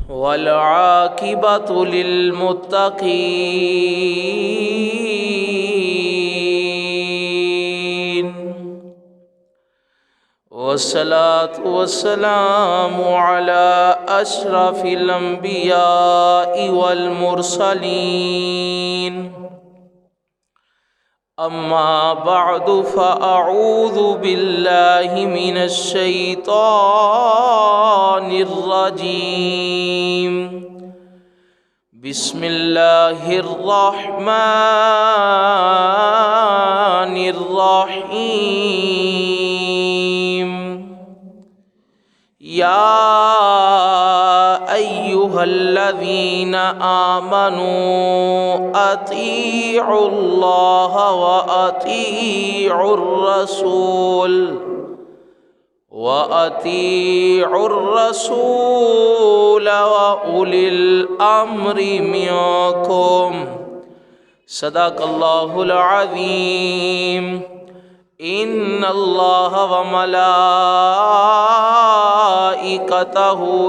والعاقبة للمتقين، والصلاة والسلام على أشرف الأنبياء والمرسلين. أما بعد، فأعوذ بالله من الشيطان الرجيم. بسم الله الرحمن الرحيم. يا أيها الذين آمنوا أطيعوا الله وأطيعوا الرسول وأولي الأمر منكم. صدق الله العظيم. إن الله وملائكته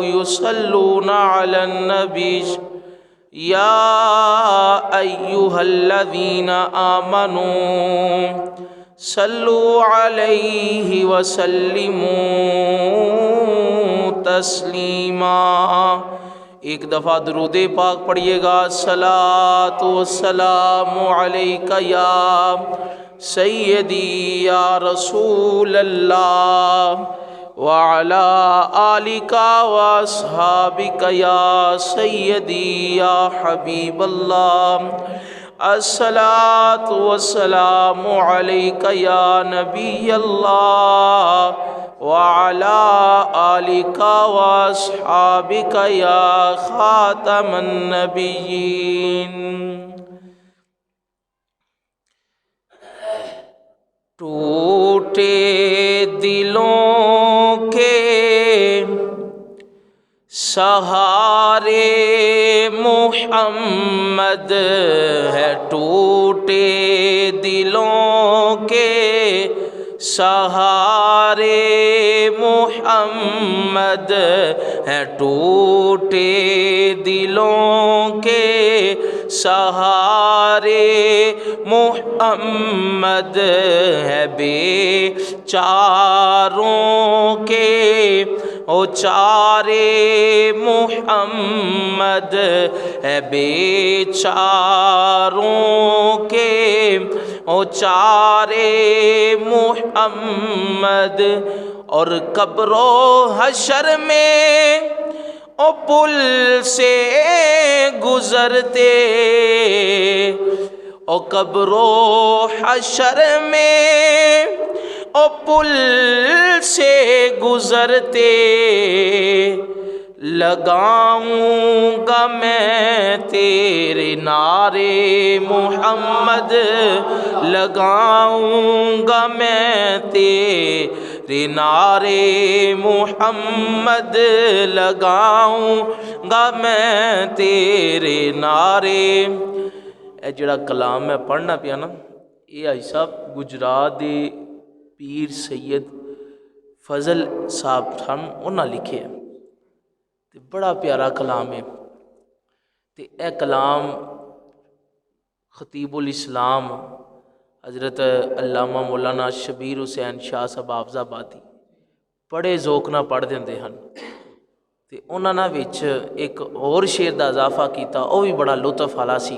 يصلون على النبي يا أيها الذين آمنوا صلوا عليه وسلموا تسلیما. ایک دفعہ درود پاک پڑھیے گا. الصلاۃ والسلام علیک یا سیدی یا رسول اللہ وعلی آلک واصحابک یا سیدی یا حبیب اللہ. الصلاۃ والسلام علیک یا نبی اللہ وعلی آلک واصحابک یا خاتم النبیین. ٹوٹے دلوں کے سہارے محمد ہے، ٹوٹے دلوں کے سہارے محمد ہے، ٹوٹے دلوں کے سہارے محمد ہے، بے چاروں کے او چارے محمد ہے، بے چاروں کے او چارے محمد. اور قبر و حشر میں او پل سے گزرتے، او قبر و حشر میں او پل سے گزرتے، لگاؤں گا میں تیرے نعرے محمد، لگاؤں گا میں تیرے نعرے محمد، لگاؤں گا میں تیرے نعرے. اے جڑا کلام میں پڑھنا پیا نا، یہ آئی صاحب گجرات دے پیر سید فضل صاحب تھن انہاں لکھے ہیں. بڑا پیارا کلام ہے. تے اے کلام خطیب الاسلام حضرت علامہ مولانا شبیر حسین شاہ صاحب حافظ آبادی بڑے ذوق نہ پڑھ دیندے ہن. تے انہاں نے وچ ایک اور شعر دا اضافہ کیتا، وہ بھی بڑا لطف والا سی.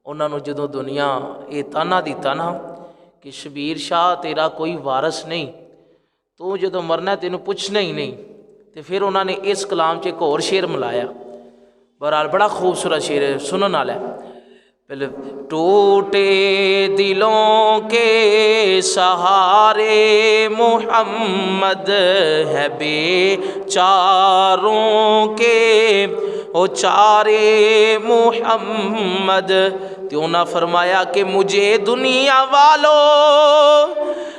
انہاں نو جدوں دنیا یہ تانا دیتا نا کہ شبیر شاہ تیرا کوئی وارث نہیں، تو جدوں مرنا تینوں پوچھنا ہی نہیں. تو پھر انہوں نے اس کلام چ ایک اور شعر ملایا. بہرحال بڑا خوبصورت شعر ہے، سنن والا ہے. پہلے ٹوٹے دلوں کے سہارے محمد ہے، بے چاروں کے او چارے محمد. تو انہوں نے فرمایا کہ مجھے دنیا والوں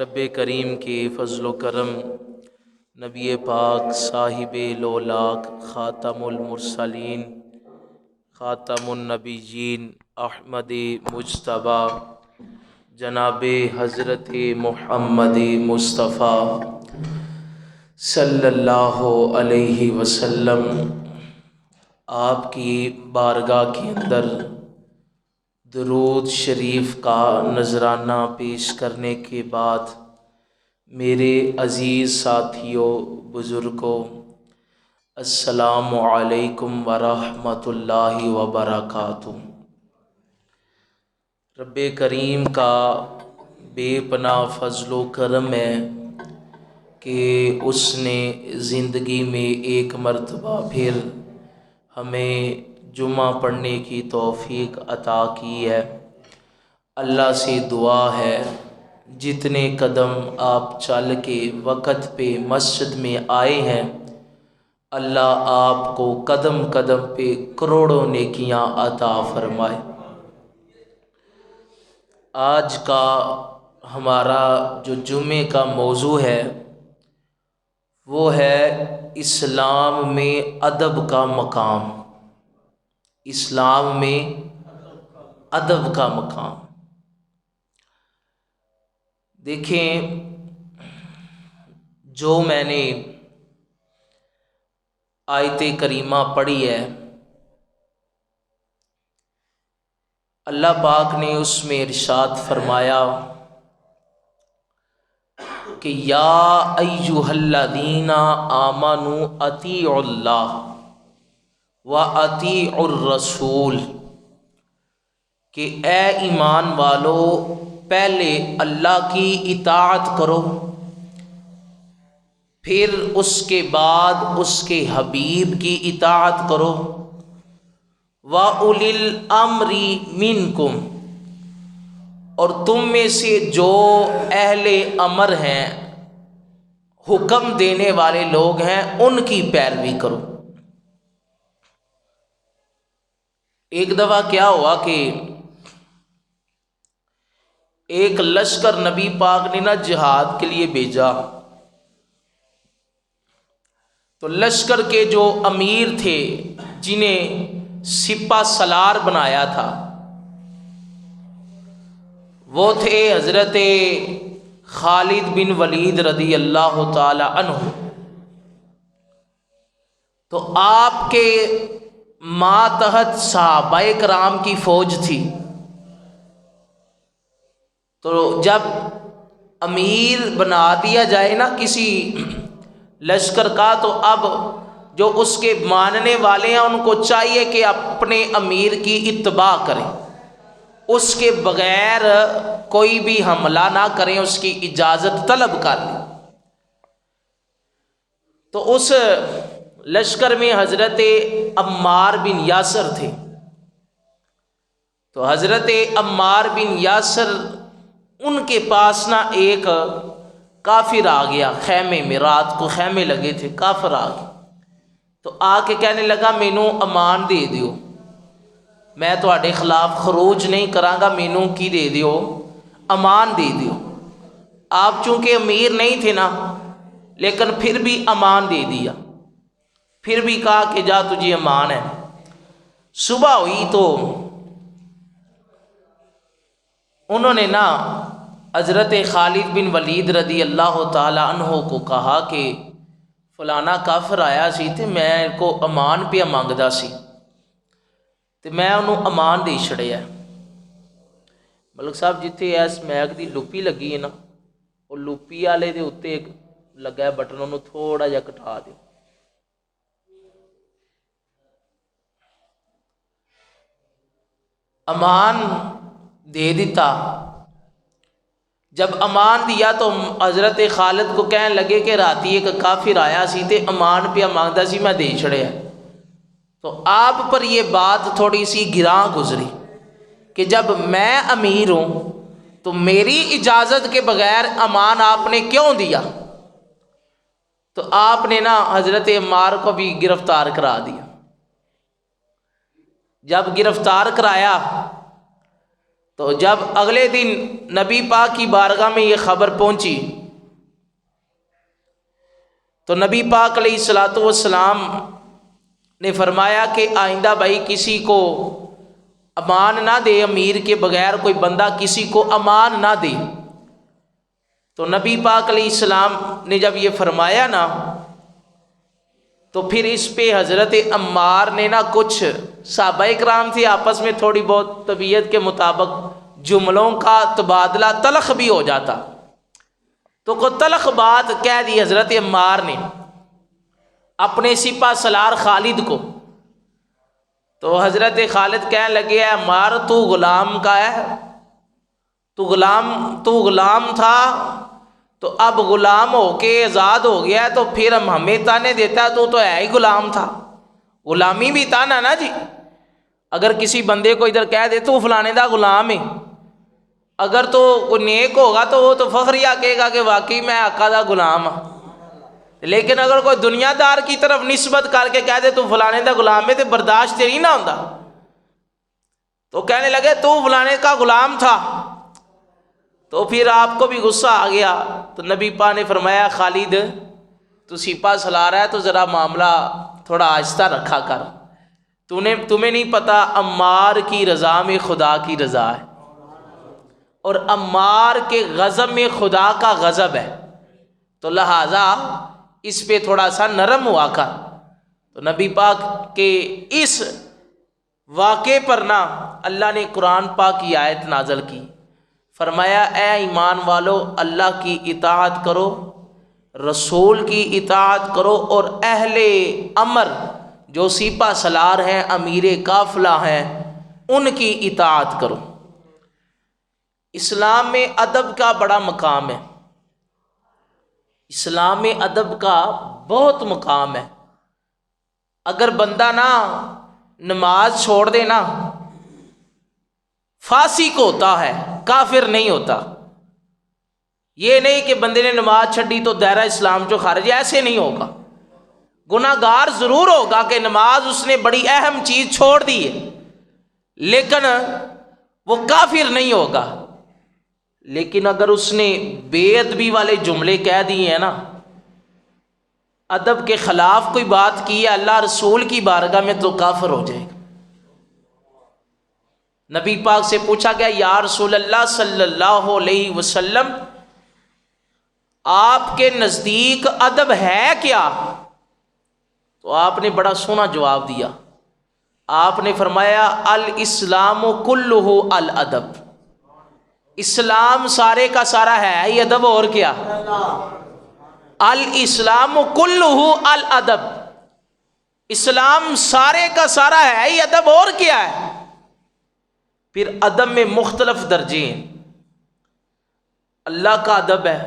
رب کریم کے فضل و کرم، نبی پاک صاحب لولاک خاتم المرسلین خاتم النبیین احمد مجتبیٰ جناب حضرت محمد مصطفیٰ صلی اللہ علیہ وسلم آپ کی بارگاہ کے اندر درود شریف کا نذرانہ پیش کرنے کے بعد میرے عزیز ساتھیوں، بزرگوں، السلام علیکم ورحمۃ اللہ وبرکاتہ۔ رب کریم کا بے پناہ فضل و کرم ہے کہ اس نے زندگی میں ایک مرتبہ پھر ہمیں جمعہ پڑھنے کی توفیق عطا کی ہے۔ اللہ سے دعا ہے جتنے قدم آپ چل کے وقت پہ مسجد میں آئے ہیں، اللہ آپ کو قدم قدم پہ کروڑوں نیکیاں عطا فرمائے۔ آج کا ہمارا جو جمعے کا موضوع ہے وہ ہے اسلام میں ادب کا مقام۔ اسلام میں ادب کا مقام۔ دیکھیں، جو میں نے آیت کریمہ پڑھی ہے، اللہ پاک نے اس میں ارشاد فرمایا کہ یا ایھا الذین آمنوا اطیعوا اللہ وَأَطِیعُوا الرَّسُولَ، کہ اے ایمان والو پہلے اللہ کی اطاعت کرو، پھر اس کے بعد اس کے حبیب کی اطاعت کرو، وَأُولِي الْأَمْرِ مِنْکُمْ، اور تم میں سے جو اہل امر ہیں، حکم دینے والے لوگ ہیں، ان کی پیروی کرو۔ ایک دفعہ کیا ہوا کہ ایک لشکر نبی پاک نے نا جہاد کے لیے بھیجا، تو لشکر کے جو امیر تھے، جنہیں سپہ سالار بنایا تھا، وہ تھے حضرت خالد بن ولید رضی اللہ تعالی عنہ۔ تو آپ کے ماتحت صحابہ کرام کی فوج تھی، تو جب امیر بنا دیا جائے نا کسی لشکر کا، تو اب جو اس کے ماننے والے ہیں ان کو چاہیے کہ اپنے امیر کی اتباع کریں، اس کے بغیر کوئی بھی حملہ نہ کریں، اس کی اجازت طلب کر لیں۔ تو اس لشکر میں حضرت عمار بن یاسر تھے۔ تو حضرت عمار بن یاسر، ان کے پاس نا ایک کافر آ گیا خیمے میں، رات کو خیمے لگے تھے، کافر آ گیا، تو آ کے کہنے لگا مینوں امان دے دیو، میں تواڈے خلاف خروج نہیں کراں گا، مینوں کی دے دیو، امان دے دیو۔ آپ چونکہ امیر نہیں تھے نا، لیکن پھر بھی امان دے دیا، پھر بھی کہا کہ جا تجھے امان ہے۔ صبح ہوئی تو انہوں نے نا حضرت خالد بن ولید رضی اللہ تعالی عنہ کو کہا کہ فلانا کافر آیا سی تے میں کو امان پہ منگدا سی تے میں انہوں امان دے چھڑیا۔ ملک صاحب جتھے اس میک دی لپی لگی ہے نا، وہ لپی والے دے اتنے ایک لگا ہے بٹن، انہوں تھوڑا جا کٹا دو۔ امان دے دیتا۔ جب امان دیا تو حضرت خالد کو کہنے لگے کہ راتی ایک کافر آیا سی تے امان پہ مانگدا سی، میں دے چھڑیا۔ تو آپ پر یہ بات تھوڑی سی گراں گزری کہ جب میں امیر ہوں تو میری اجازت کے بغیر امان آپ نے کیوں دیا؟ تو آپ نے نا حضرت عمار کو بھی گرفتار کرا دیا۔ جب گرفتار کرایا تو جب اگلے دن نبی پاک کی بارگاہ میں یہ خبر پہنچی تو نبی پاک علیہ الصلوۃ والسلام نے فرمایا کہ آئندہ بھائی کسی کو امان نہ دے، امیر کے بغیر کوئی بندہ کسی کو امان نہ دے۔ تو نبی پاک علیہ السلام نے جب یہ فرمایا نا تو پھر اس پہ حضرت عمار نے نا، کچھ صحابہ کرام تھے آپس میں تھوڑی بہت طبیعت کے مطابق جملوں کا تبادلہ تلخ بھی ہو جاتا، تو کوئی تلخ بات کہہ دی حضرت عمار نے اپنے سپہ سالار خالد کو۔ تو حضرت خالد کہنے لگے، اے عمار تو غلام کا ہے، تو غلام تھا تو اب غلام ہو کے آزاد ہو گیا ہے، تو پھر ہمیں تانے دیتا ہے، تو ہے ہی غلام تھا، غلامی بھی تانا نا جی۔ اگر کسی بندے کو ادھر کہہ دے تو فلانے دا غلام ہے، اگر تو کوئی نیک ہوگا تو وہ تو فخریہ کہے گا کہ واقعی میں آقا دا غلام ہوں، لیکن اگر کوئی دنیا دار کی طرف نسبت کر کے کہہ دے تو فلانے دا غلام ہے تو برداشت تیری نہ ہوتا۔ تو کہنے لگے تو فلانے کا غلام تھا، تو پھر آپ کو بھی غصہ آ گیا، تو نبی پاک نے فرمایا خالد تو سپہ سالار ہے تو ذرا معاملہ تھوڑا آہستہ رکھا کر، تمہیں نہیں پتہ عمار کی رضا میں خدا کی رضا ہے، اور عمار کے غضب میں خدا کا غضب ہے، تو لہٰذا اس پہ تھوڑا سا نرم ہوا کر۔ تو نبی پاک کے اس واقعے پر نا اللہ نے قرآن پاک کی آیت نازل کی، فرمایا اے ایمان والو اللہ کی اطاعت کرو، رسول کی اطاعت کرو، اور اہل امر جو سپہ سالار ہیں، امیر قافلہ ہیں، ان کی اطاعت کرو۔ اسلام میں ادب کا بڑا مقام ہے، اسلام میں ادب کا بہت مقام ہے۔ اگر بندہ نا نماز چھوڑ دے نا، فاسق ہوتا ہے، کافر نہیں ہوتا۔ یہ نہیں کہ بندے نے نماز چھڈی تو دائرہ اسلام جو خارج ہے، ایسے نہیں ہوگا۔ گناہ گار ضرور ہوگا کہ نماز اس نے بڑی اہم چیز چھوڑ دی ہے، لیکن وہ کافر نہیں ہوگا۔ لیکن اگر اس نے بے ادبی والے جملے کہہ دیے ہیں نا، ادب کے خلاف کوئی بات کی ہے اللہ رسول کی بارگاہ میں، تو کافر ہو جائے گا۔ نبی پاک سے پوچھا گیا یا رسول اللہ صلی اللہ علیہ وسلم آپ کے نزدیک ادب ہے کیا؟ تو آپ نے بڑا سونا جواب دیا، آپ نے فرمایا الاسلام کلہ الادب، اسلام سارے کا سارا ہے ہی ادب، اور کیا؟ الاسلام کلہ الادب، اسلام سارے کا سارا ہے ہی ادب، اور کیا ہے؟ پھر ادب میں مختلف درجے ہیں، اللہ کا ادب ہے،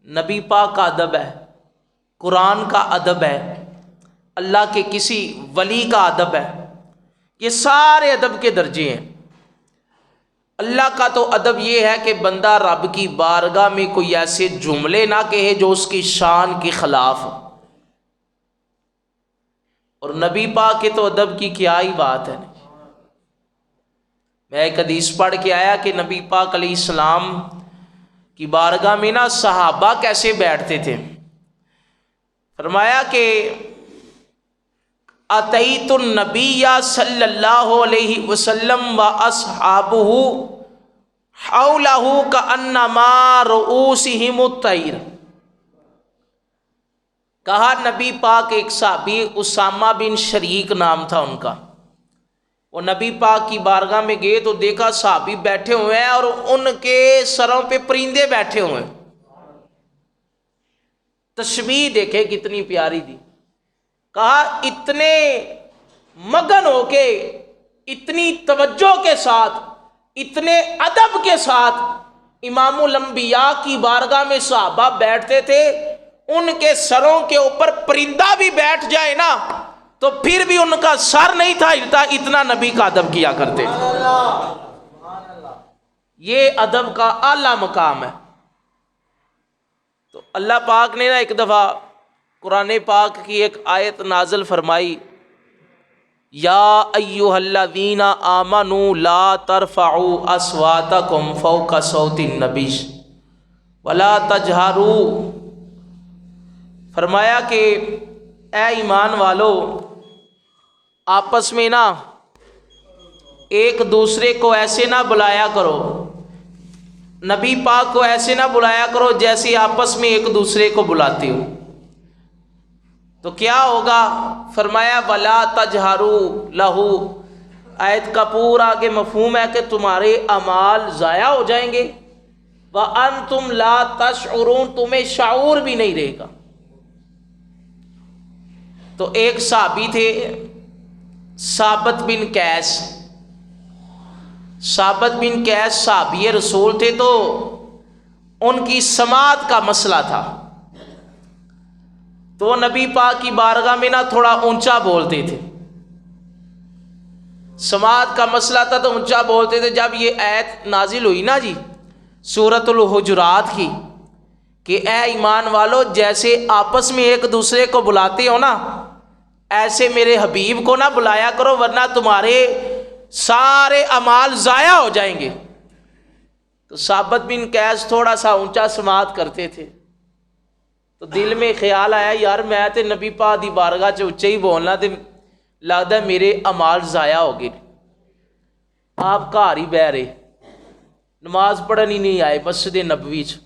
نبی پاک کا ادب ہے، قرآن کا ادب ہے، اللہ کے کسی ولی کا ادب ہے، یہ سارے ادب کے درجے ہیں۔ اللہ کا تو ادب یہ ہے کہ بندہ رب کی بارگاہ میں کوئی ایسے جملے نہ کہے جو اس کی شان کے خلاف ہو، اور نبی پاک کے تو ادب کی کیا ہی بات ہے۔ میں ایک حدیث پڑھ کے آیا کہ نبی پاک علیہ السلام کی بارگاہ میں نا صحابہ کیسے بیٹھتے تھے، فرمایا کہ اتیت النبی صلی اللہ علیہ وسلم و اصحابہ حولہ کانما رؤوسہم الطیر، کہا نبی پاک ایک صحابی اسامہ بن شریک نام تھا ان کا، وہ نبی پاک کی بارگاہ میں گئے تو دیکھا صحابی بیٹھے ہوئے ہیں اور ان کے سروں پہ پرندے بیٹھے ہوئے ہیں۔ تشبیہ دیکھے کتنی پیاری دی، کہا اتنے مگن ہو کے، اتنی توجہ کے ساتھ، اتنے ادب کے ساتھ امام الانبیاء کی بارگاہ میں صحابہ بیٹھتے تھے، ان کے سروں کے اوپر پرندہ بھی بیٹھ جائے نا تو پھر بھی ان کا سر نہیں تھا ہلتا، اتنا نبی کا ادب کیا کرتے تھے۔ یہ ادب کا اعلیٰ مقام ہے۔ تو اللہ پاک نے نا ایک دفعہ قرآن پاک کی ایک آیت نازل فرمائی، یا ایھا الذین آمنوا لا ترفعوا اصواتکم فوق صوت النبی ولا تجہروا، فرمایا کہ اے ایمان والو، آپس میں نا ایک دوسرے کو ایسے نہ بلایا کرو، نبی پاک کو ایسے نہ بلایا کرو جیسے آپس میں ایک دوسرے کو بلاتے ہو۔ تو کیا ہوگا؟ فرمایا ولا تجہروا لہ، آیت کا پورا آگے مفہوم ہے کہ تمہارے اعمال ضائع ہو جائیں گے، وانتم لا تشعرون، تمہیں شعور بھی نہیں رہے گا۔ تو ایک صحابی تھے ثابت بن قیس، ثابت بن قیس صحابی رسول تھے، تو ان کی سماعت کا مسئلہ تھا، تو نبی پاک کی بارگاہ میں نا تھوڑا اونچا بولتے تھے، سماعت کا مسئلہ تھا تو اونچا بولتے تھے۔ جب یہ آیت نازل ہوئی نا جی سورۃ الحجرات کی کہ اے ایمان والو، جیسے آپس میں ایک دوسرے کو بلاتے ہو نا، ایسے میرے حبیب کو نہ بلایا کرو ورنہ تمہارے سارے اعمال ضائع ہو جائیں گے۔ تو ثابت بن قیس تھوڑا سا اونچا سماعت کرتے تھے، تو دل میں خیال آیا یار میں تے نبی پاک دی بارگاہ چ اچے ہی بولنا تے لگتا ہے میرے اعمال ضائع ہو گئے۔ آپ گھر ہی بہ رہے، نماز پڑھن ہی نہیں آئے مسجد نبوی چ۔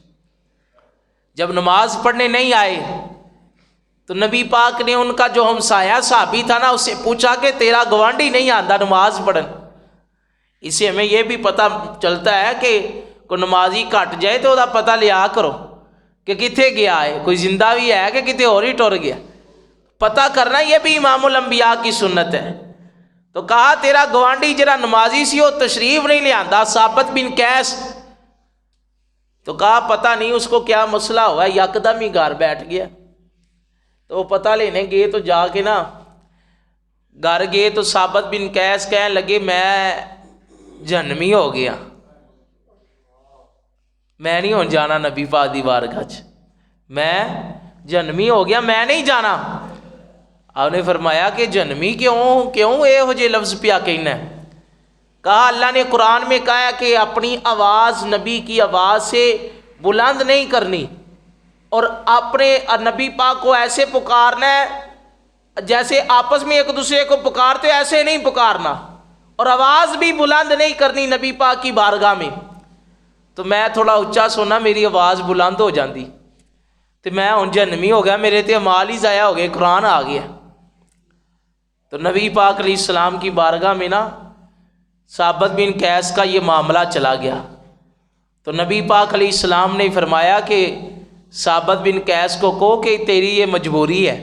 جب نماز پڑھنے نہیں آئے تو نبی پاک نے ان کا جو ہمسایہ صحابی تھا نا، اس سے پوچھا کہ تیرا گوانڈی نہیں آندا نماز پڑھن؟ اس سے ہمیں یہ بھی پتہ چلتا ہے کہ کوئی نمازی کٹ جائے تو وہ پتہ لیا کرو کہ کتنے گیا ہے، کوئی زندہ بھی ہے کہ کتے اور ہی ٹر گیا، پتہ کرنا یہ بھی امام الانبیاء کی سنت ہے۔ تو کہا تیرا گوانڈی جرا نمازی سی وہ تشریف نہیں لے آندا، ثابت بن قیس۔ تو کہا پتہ نہیں اس کو کیا مسئلہ ہوا، یکدم ہی گھر بیٹھ گیا۔ تو وہ پتہ لینے گئے تو جا کے نا گھر گئے تو ثابت بن قیس کہنے لگے میں جہنمی ہو گیا، میں نہیں ہوں جانا نبی پاک دی بارگاہ چ، میں جہنمی ہو گیا، میں نہیں جانا۔ آپ نے فرمایا کہ جہنمی کیوں یہ جے لفظ پیا کہنا ہے؟ کہا اللہ نے قرآن میں کہا کہ اپنی آواز نبی کی آواز سے بلند نہیں کرنی، اور اپنے نبی پاک کو ایسے پکارنا ہے جیسے آپس میں ایک دوسرے کو پکارتے ایسے نہیں پکارنا، اور آواز بھی بلند نہیں کرنی نبی پاک کی بارگاہ میں۔ تو میں تھوڑا اچا سونا میری آواز بلند ہو جاندی تو میں ہن جہنمی ہو گیا، میرے تے اعمال ہی ضائع ہو گئے، قرآن آ گیا۔ تو نبی پاک علیہ السلام کی بارگاہ میں نا ثابت بن قیس کا یہ معاملہ چلا گیا۔ تو نبی پاک علیہ السلام نے فرمایا کہ ثابت بن قیس کو کہو کہ تیری یہ مجبوری ہے،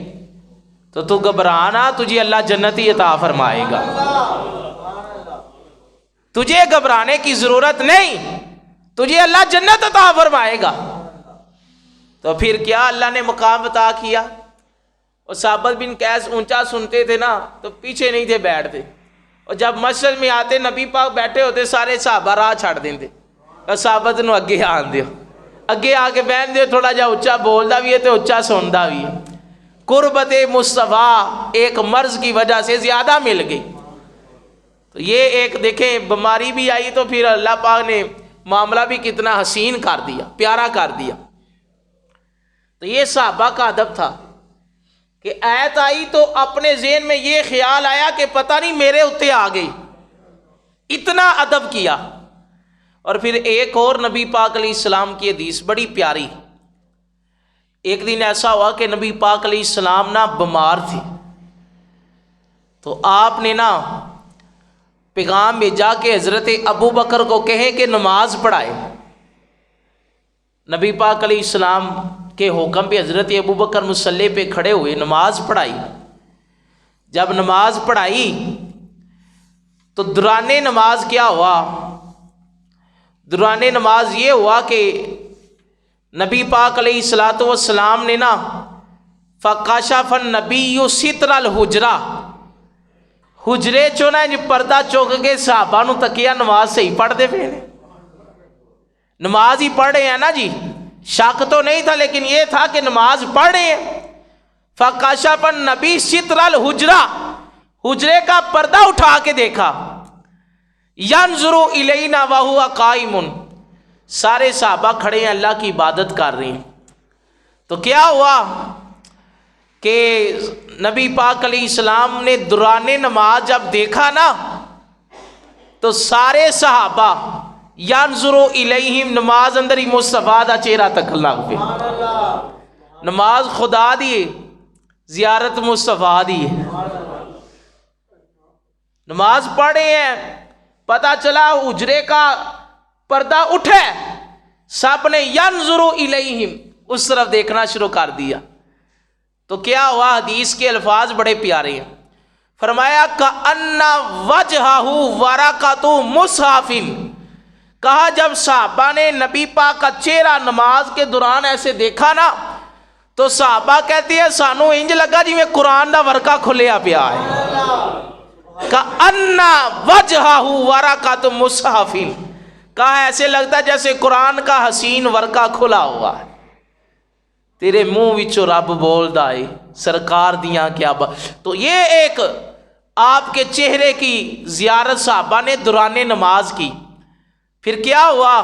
تو گھبرانا، تجھے اللہ جنت ہی عطا فرمائے گا، تجھے گھبرانے کی ضرورت نہیں، تجھے اللہ جنت عطا فرمائے گا۔ تو پھر کیا اللہ نے مقام عطا کیا؟ اور ثابت بن قیس اونچا سنتے تھے نا تو پیچھے نہیں تھے بیٹھتے، اور جب مسجد میں آتے نبی پاک بیٹھے ہوتے سارے صحابہ راہ چھڑ دیندے، اور ثابت نو اگے آن دیو، اگے آ کے بہن دیو، تھوڑا جا اچا بولدا بھی ہے تو اچا سندا بھی ہے۔ قربت مصطفیٰ ایک مرض کی وجہ سے زیادہ مل گئی۔ تو یہ ایک دیکھیں بیماری بھی آئی تو پھر اللہ پاک نے معاملہ بھی کتنا حسین کر دیا، پیارا کر دیا۔ تو یہ صحابہ کا ادب تھا کہ آیت آئی تو اپنے ذہن میں یہ خیال آیا کہ پتہ نہیں میرے اتے آ گئی، اتنا ادب کیا۔ اور پھر ایک اور نبی پاک علیہ السلام کی حدیث بڑی پیاری۔ ایک دن ایسا ہوا کہ نبی پاک علیہ السلام نا بیمار تھے، تو آپ نے نا پیغام بھیجا کہ حضرت ابو بکر کو کہیں کہ نماز پڑھائے۔ نبی پاک علیہ السلام کے حکم پہ حضرت ابو بکر مصلی پہ کھڑے ہوئے، نماز پڑھائی۔ جب نماز پڑھائی تو دوران نماز کیا ہوا؟ دوران نماز یہ ہوا کہ نبی پاک علیہ الصلاۃ والسلام نے نا فکشف النبی ستر الحجرہ، حجرے چوں نا پردہ چک کے صحابہ نو تکیا نماز صحیح پڑھتے پے نے، نماز ہی پڑھ رہے ہیں نا جی، شک تو نہیں تھا لیکن یہ تھا کہ نماز پڑھ رہے ہیں۔ فکشف النبی ستر الحجرہ، حجرے کا پردہ اٹھا کے دیکھا، ینظر الینا وہو قائم، سارے صحابہ کھڑے ہیں، اللہ کی عبادت کر رہے ہیں۔ تو کیا ہوا کہ نبی پاک علیہ السلام نے دوران نماز جب دیکھا نا تو سارے صحابہ ینظر الیہم، نماز اندر ہی مصطفیٰ دا چہرہ تک اللہ پہ، نماز خدا دیے، زیارت مصطفیٰ دیے، نماز پڑھے ہیں، پتہ چلا حجرے کا پردہ اٹھے، سب نے ینظر الیہم اس طرف دیکھنا شروع کر دیا۔ تو کیا ہوا، حدیث کے الفاظ بڑے پیارے ہیں، فرمایا کأن وجہہ ورقۃ مصحف، کہا جب صحابہ نے نبی پاک کا چہرہ نماز کے دوران ایسے دیکھا نا تو صحابہ کہتے ہیں سانو انج لگا جی میں قرآن دا ورقہ کھلیا پیا ہے، کأن وجہہ ورقۃ مصحف، کہا ایسے لگتا جیسے قرآن کا حسین ورقہ کھلا ہوا ہے، تیرے منہ وچوں رب بولدا ہے، سرکار دیاں کیا تو یہ ایک آپ کے چہرے کی زیارت صحابہ نے دوران نماز کی۔ پھر کیا ہوا،